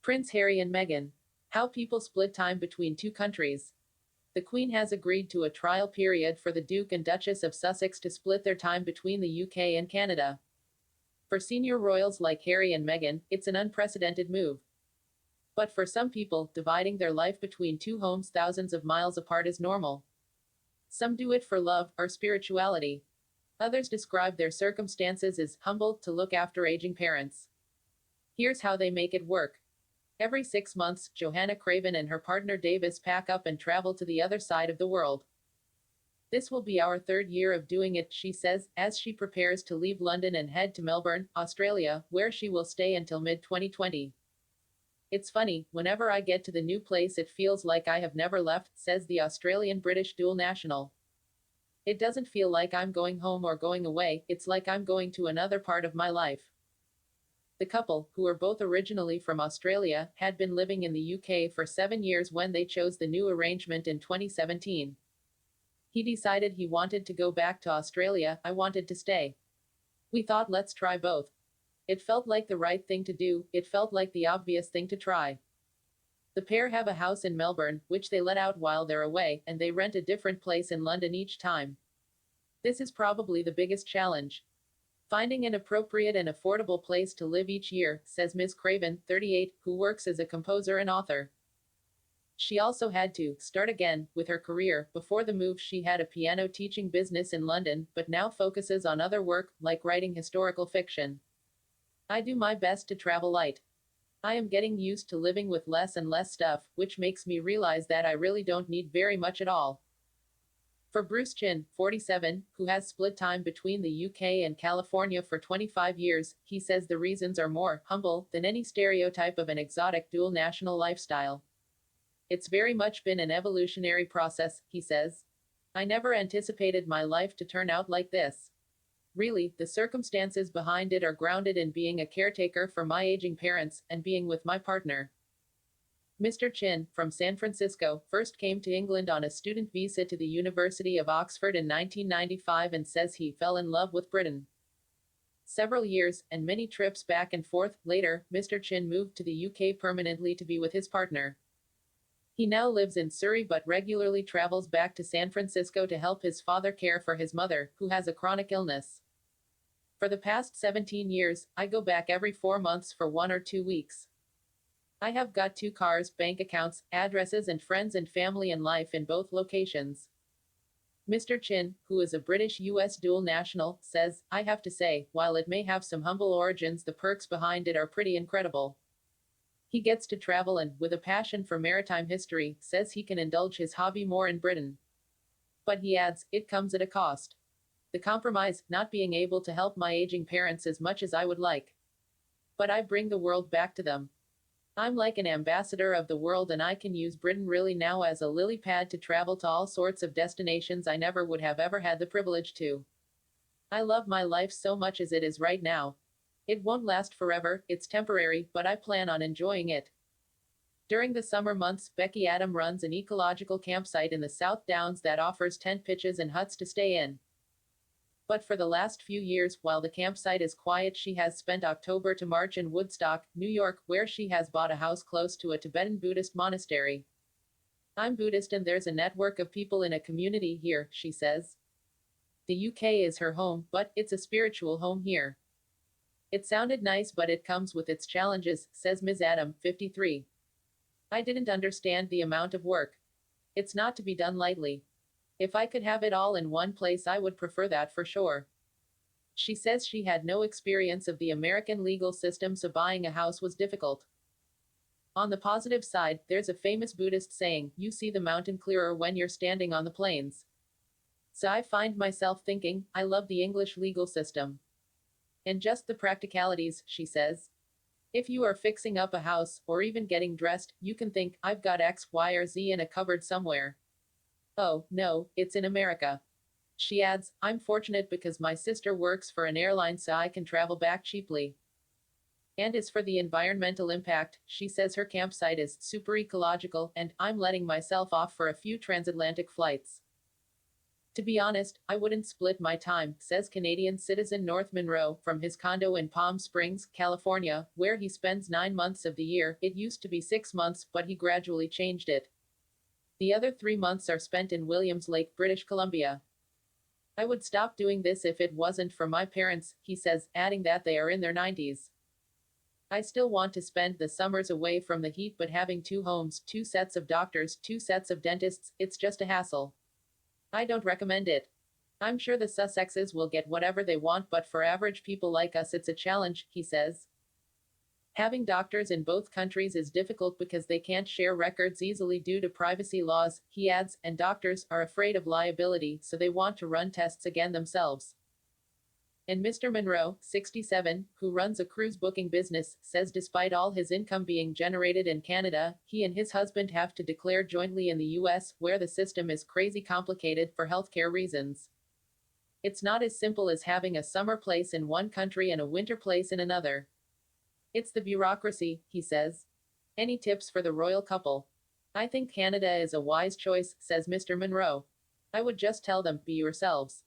Prince Harry and Meghan. How people split time between two countries. The Queen has agreed to a trial period for the Duke and Duchess of Sussex to split their time between the UK and Canada. For senior royals like Harry and Meghan, it's an unprecedented move. But for some people, dividing their life between two homes thousands of miles apart is normal. Some do it for love or spirituality. Others describe their circumstances as humble to look after aging parents. Here's how they make it work. Every 6 months, Johanna Craven and her partner Davis pack up and travel to the other side of the world. This will be our third year of doing it, she says, as she prepares to leave London and head to Melbourne, Australia, where she will stay until mid-2020. It's funny, whenever I get to the new place it feels like I have never left, says the Australian-British dual national. It doesn't feel like I'm going home or going away, it's like I'm going to another part of my life. The couple, who are both originally from Australia, had been living in the UK for 7 years when they chose the new arrangement in 2017. He decided he wanted to go back to Australia, I wanted to stay. We thought let's try both. It felt like the right thing to do, it felt like the obvious thing to try. The pair have a house in Melbourne, which they let out while they're away, and they rent a different place in London each time. This is probably the biggest challenge. Finding an appropriate and affordable place to live each year, says Ms. Craven, 38, who works as a composer and author. She also had to start again with her career. Before the move, she had a piano teaching business in London, but now focuses on other work, like writing historical fiction. I do my best to travel light. I am getting used to living with less and less stuff, which makes me realize that I really don't need very much at all. For Bruce Chin, 47, who has split time between the UK and California for 25 years, he says the reasons are more humble than any stereotype of an exotic dual national lifestyle. It's very much been an evolutionary process, he says. I never anticipated my life to turn out like this. Really, the circumstances behind it are grounded in being a caretaker for my aging parents and being with my partner. Mr. Chin, from San Francisco, first came to England on a student visa to the University of Oxford in 1995 and says he fell in love with Britain. Several years, and many trips back and forth, later, Mr. Chin moved to the UK permanently to be with his partner. He now lives in Surrey but regularly travels back to San Francisco to help his father care for his mother, who has a chronic illness. For the past 17 years, I go back every 4 months for 1 or 2 weeks. I have got 2 cars, bank accounts, addresses and friends and family and life in both locations. Mr. Chin, who is a British-US dual national, says, I have to say, while it may have some humble origins, the perks behind it are pretty incredible. He gets to travel and, with a passion for maritime history, says he can indulge his hobby more in Britain. But he adds, it comes at a cost. The compromise, not being able to help my aging parents as much as I would like. But I bring the world back to them. I'm like an ambassador of the world and I can use Britain really now as a lily pad to travel to all sorts of destinations I never would have ever had the privilege to. I love my life so much as it is right now. It won't last forever, it's temporary, but I plan on enjoying it. During the summer months, Becky Adam runs an ecological campsite in the South Downs that offers tent pitches and huts to stay in. But for the last few years, while the campsite is quiet, she has spent October to March in Woodstock, New York, where she has bought a house close to a Tibetan Buddhist monastery. I'm Buddhist and there's a network of people in a community here, she says. The UK is her home, but it's a spiritual home here. It sounded nice, but it comes with its challenges, says Ms. Adam, 53. I didn't understand the amount of work. It's not to be done lightly. If I could have it all in one place, I would prefer that for sure. She says she had no experience of the American legal system, so buying a house was difficult. On the positive side, there's a famous Buddhist saying, you see the mountain clearer when you're standing on the plains. So I find myself thinking, I love the English legal system. And just the practicalities, she says. If you are fixing up a house, or even getting dressed, you can think, I've got X, Y, or Z in a cupboard somewhere. Oh, no, it's in America. She adds, I'm fortunate because my sister works for an airline so I can travel back cheaply. And as for the environmental impact, she says her campsite is super ecological, and I'm letting myself off for a few transatlantic flights. To be honest, I wouldn't split my time, says Canadian citizen North Monroe, from his condo in Palm Springs, California, where he spends 9 months of the year. It used to be 6 months, but he gradually changed it. The other 3 months are spent in Williams Lake, British Columbia. I would stop doing this if it wasn't for my parents, he says, adding that they are in their 90s. I still want to spend the summers away from the heat, but having 2 homes, 2 sets of doctors, 2 sets of dentists, it's just a hassle. I don't recommend it. I'm sure the Sussexes will get whatever they want, but for average people like us, it's a challenge, he says. Having doctors in both countries is difficult because they can't share records easily due to privacy laws, he adds, and doctors are afraid of liability, so they want to run tests again themselves. And Mr. Monroe, 67, who runs a cruise booking business, says despite all his income being generated in Canada, he and his husband have to declare jointly in the US, where the system is crazy complicated for healthcare reasons. It's not as simple as having a summer place in one country and a winter place in another. It's the bureaucracy, he says. Any tips for the royal couple? I think Canada is a wise choice, says Mr. Monroe. I would just tell them, be yourselves.